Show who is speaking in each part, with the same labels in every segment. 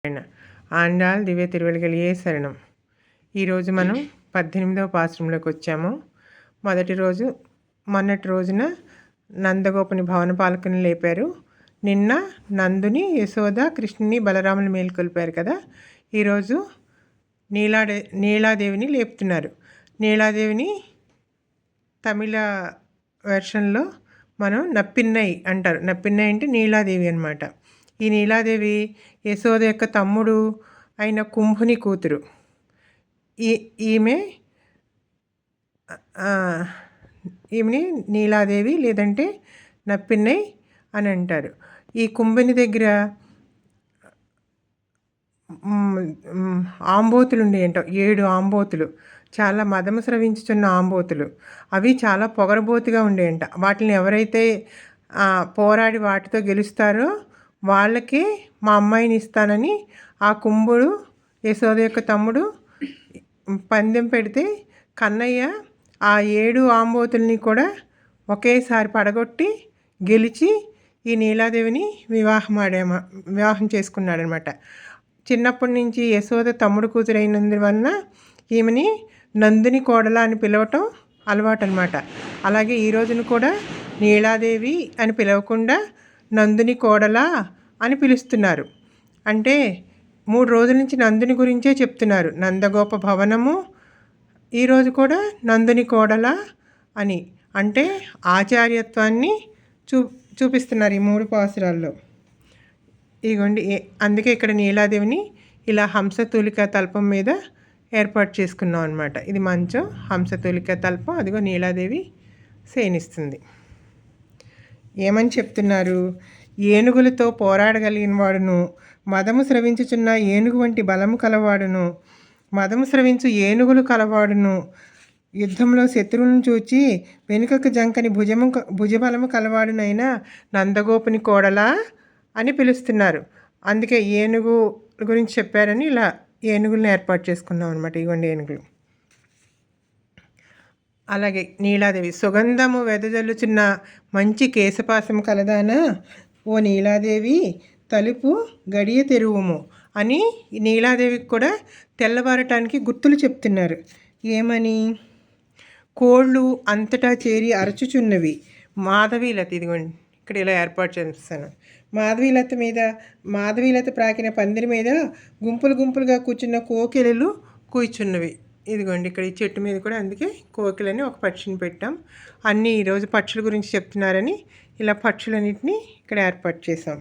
Speaker 1: ఆయన ఆండాల్ దివ్య తిరువెలగలియే శరణం. ఈరోజు మనం 18వ పాశ్రంలోకి వచ్చాము. మొన్నటి రోజున నందగోపుని భవన పాలకుని లేపారు. నిన్న నందుని, యశోద, కృష్ణుని, బలరాముని మేల్కొల్పారు కదా. ఈరోజు నీలాదేవిని లేపుతున్నారు. నీలాదేవిని తమిళ వెర్షన్లో మనం నప్పిన్నై అంటారు. నప్పిన్నై అంటే నీలాదేవి అన్నమాట. ఈ నీలాదేవి యశోద యొక్క తమ్ముడు అయిన కుంభుని కూతురు. ఈమెని నీలాదేవి లేదంటే నప్పిన్నై అని అంటారు. ఈ కుంభుని దగ్గర ఆంబోతులు ఉండేయంట, 7 ఆంబోతులు, చాలా మదము స్రవించుతున్న ఆంబోతులు. అవి చాలా పొగరబోతుగా ఉండేయంట. వాటిని ఎవరైతే పోరాడి వాటితో గెలుస్తారో వాళ్ళకి మా అమ్మాయిని ఇస్తానని ఆ కుంభుడు, యశోద యొక్క తమ్ముడు పందెం పెడితే కన్నయ్య ఆ 7 ఆంబోతుల్ని కూడా ఒకేసారి పడగొట్టి గెలిచి ఈ నీలాదేవిని వివాహం చేసుకున్నాడనమాట. చిన్నప్పటి నుంచి యశోద తమ్ముడు కూతురైనందువలన ఈమెని నందుని కోడల అని పిలవటం అలవాటు అనమాట. అలాగే ఈ రోజున కూడా నీలాదేవి అని పిలవకుండా నందుని కోడల అని పిలుస్తున్నారు. అంటే 3 రోజుల నుంచి నందుని గురించే చెప్తున్నారు. నందగోప భవనము, ఈరోజు కూడా నందుని కోడల అని, అంటే ఆచార్యత్వాన్ని చూపిస్తున్నారు ఈ 3 పాసురాల్లో. ఇగోండి, అందుకే ఇక్కడ నీలాదేవిని ఇలా హంసతూలిక తల్పం మీద ఏర్పాటు చేసుకున్నాం అనమాట. ఇది మంచం, హంసతూలిక తల్పం, అదిగో నీలాదేవి శయనిస్తుంది. ఏమని చెప్తున్నారు? ఏనుగులతో పోరాడగలిగిన వాడును, మదము స్రవించుచున్న ఏనుగు వంటి బలము కలవాడును, మదము స్రవించు ఏనుగులు కలవాడును, యుద్ధంలో శత్రువులను చూచి వెనుకకు జంకని భుజబలము కలవాడునైనా నందగోపుని కోడలా అని పిలుస్తున్నారు. అందుకే ఏనుగు గురించి చెప్పారని ఇలా ఏనుగులను ఏర్పాటు చేసుకున్నాం అనమాట. ఇవ్వండి ఏనుగులు. అలాగే నీలాదేవి సుగంధము వెదజల్లుచున్న మంచి కేశపాసం కలదానా, ఓ నీలాదేవి తలుపు గడియ తెరువుము అని నీలాదేవికి కూడా తెల్లవారటానికి గుర్తులు చెప్తున్నారు. ఏమని? కోళ్ళు అంతటా చేరి అరచుచున్నవి మాధవీలత. ఇదిగోండి ఇక్కడ ఇలా ఏర్పాటు చేస్తాను. మాధవీలత ప్రాకిన పందిరి మీద గుంపులు గుంపులుగా కూర్చున్న కోకిలలు కూర్చున్నవి. ఇదిగోండి ఇక్కడ ఈ చెట్టు మీద కూడా, అందుకే కోకిలని ఒక పక్షిని పెట్టాం. అన్నీ ఈరోజు పక్షుల గురించి చెప్తున్నారని ఇలా పక్షులన్నింటినీ ఇక్కడ ఏర్పాటు చేసాం.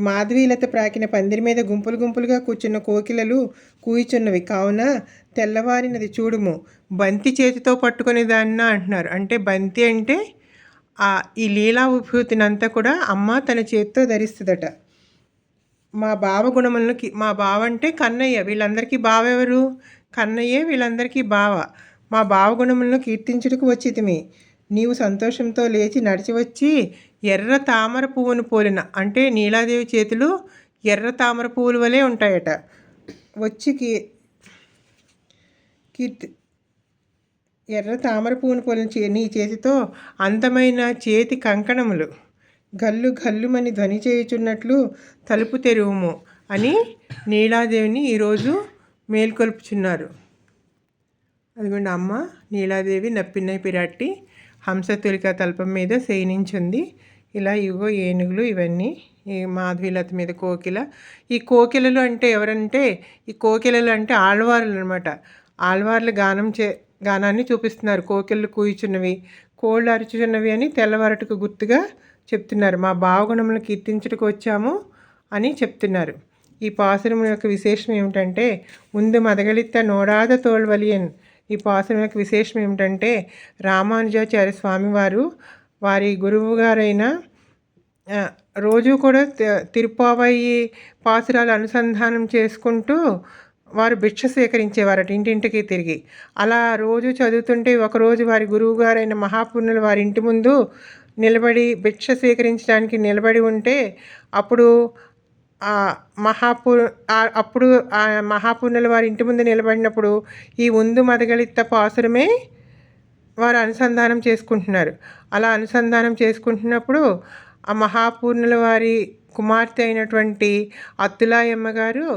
Speaker 1: మాధవీలత ప్రాకిన పందిరి మీద గుంపులు గుంపులుగా కూర్చున్న కోకిలలు కూయిచున్నవి, కావున తెల్లవారినది చూడుము, బంతి చేతితో పట్టుకునే దాన్న అంటున్నారు. అంటే బంతి అంటే ఈ లీలా విభూతినంతా కూడా అమ్మ తన చేతితో ధరిస్తుందట. మా బావ గుణములను, మా బావ అంటే కన్నయ్య, వీళ్ళందరికీ బావ ఎవరు? కన్నయ్యే వీళ్ళందరికీ బావ. మా బావ గుణములను కీర్తించుటకు వచ్చితిమి, నీవు సంతోషంతో లేచి నడిచి వచ్చి ఎర్ర తామర పువ్వును పోలిన, అంటే నీలాదేవి చేతులు ఎర్ర తామర పువ్వుల వలె ఉంటాయట. వచ్చి ఎర్ర తామర పువ్వును పోలిన నీ చేతితో అందమైన చేతి కంకణములు గల్లు గల్లుమని ధ్వని చేయుచున్నట్లు తలుపు తెరువుము అని నీలాదేవిని ఈరోజు మేల్కొల్పుచున్నారు. అదిగోండి అమ్మ నీలాదేవి నప్పిన్నై పిరాట్టి హంసతూలిక తల్పం మీద శయనించుంది. ఇలా ఇవో ఏనుగులు, ఇవన్నీ ఈ మాధవీలత మీద కోకిల. ఈ కోకిలలు అంటే ఎవరంటే, ఈ కోకిలలు అంటే ఆళ్వార్లు అనమాట. ఆళ్వార్లు గానాన్ని చూపిస్తున్నారు. కోకిళ్ళు కూయిచున్నవి, కోళ్ళు అరుచుచున్నవి అని తెల్లవారటకు గుర్తుగా చెప్తున్నారు. మా భావగుణములను కీర్తించుటకు వచ్చాము అని చెప్తున్నారు. ఈ పాసురం యొక్క విశేషం ఏమిటంటే, ముందు మదగలిత్త నోడాద తోల్వలియన్. ఈ పాసురం యొక్క విశేషం ఏమిటంటే, రామానుజాచార్య స్వామివారు వారి గురువు గారైన రోజు కూడా తిరుప్పావై పాసురాలు అనుసంధానం చేసుకుంటూ వారు భిక్ష స్వీకరించేవారట ఇంటింటికి తిరిగి. అలా రోజు చదువుతుంటే ఒకరోజు వారి గురువు గారైన మహాపుణ్యులు వారి ఇంటి ముందు నిలబడి భిక్ష స్వీకరించడానికి నిలబడి ఉంటే అప్పుడు మహాపుణ్యులు వారి ఇంటి ముందు నిలబడినప్పుడు ఈ ఉందు మదగలిత్త పాసురమే వారు అనుసంధానం చేసుకుంటున్నారు. అలా అనుసంధానం చేసుకుంటున్నప్పుడు ఆ మహాపూర్ణుల వారి కుమార్తె అయినటువంటి అత్తులాయమ్మ గారు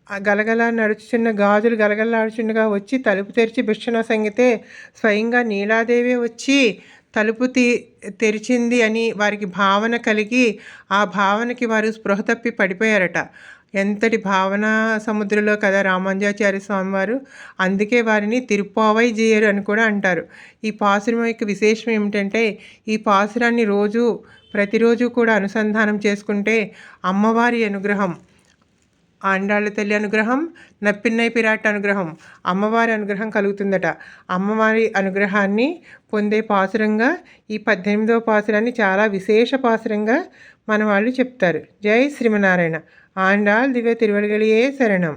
Speaker 1: గలగల నడుచుచున్న గాజులు గలగలలాడుచుండగా వచ్చి తలుపు తెరిచి భిక్షణ సంగితే స్వయంగా నీలాదేవి వచ్చి తలుపు తెరిచింది అని వారికి భావన కలిగి ఆ భావనకి వారు స్పృహ తప్పి పడిపోయారట. ఎంతటి భావన సముద్రంలో కదా రామానుజాచార్య స్వామివారు. అందుకే వారిని తిరుప్పావై జీయరు అని కూడా అంటారు. ఈ పాసురం యొక్క విశేషం ఏమిటంటే, ఈ పాసురాన్ని ప్రతిరోజు కూడా అనుసంధానం చేసుకుంటే అమ్మవారి అనుగ్రహం, ఆండాళ్ళ తల్లి అనుగ్రహం, నప్పిన్నై పిరాట్ అనుగ్రహం, అమ్మవారి అనుగ్రహం కలుగుతుందట. అమ్మవారి అనుగ్రహాన్ని పొందే పాసురంగా ఈ 18వ పాసురాన్ని చాలా విశేష పాసురంగా మన వాళ్ళు చెప్తారు. జై శ్రీమనారాయణ. ఆండాళ్ దివ్య తిరువడిగలియే శరణం.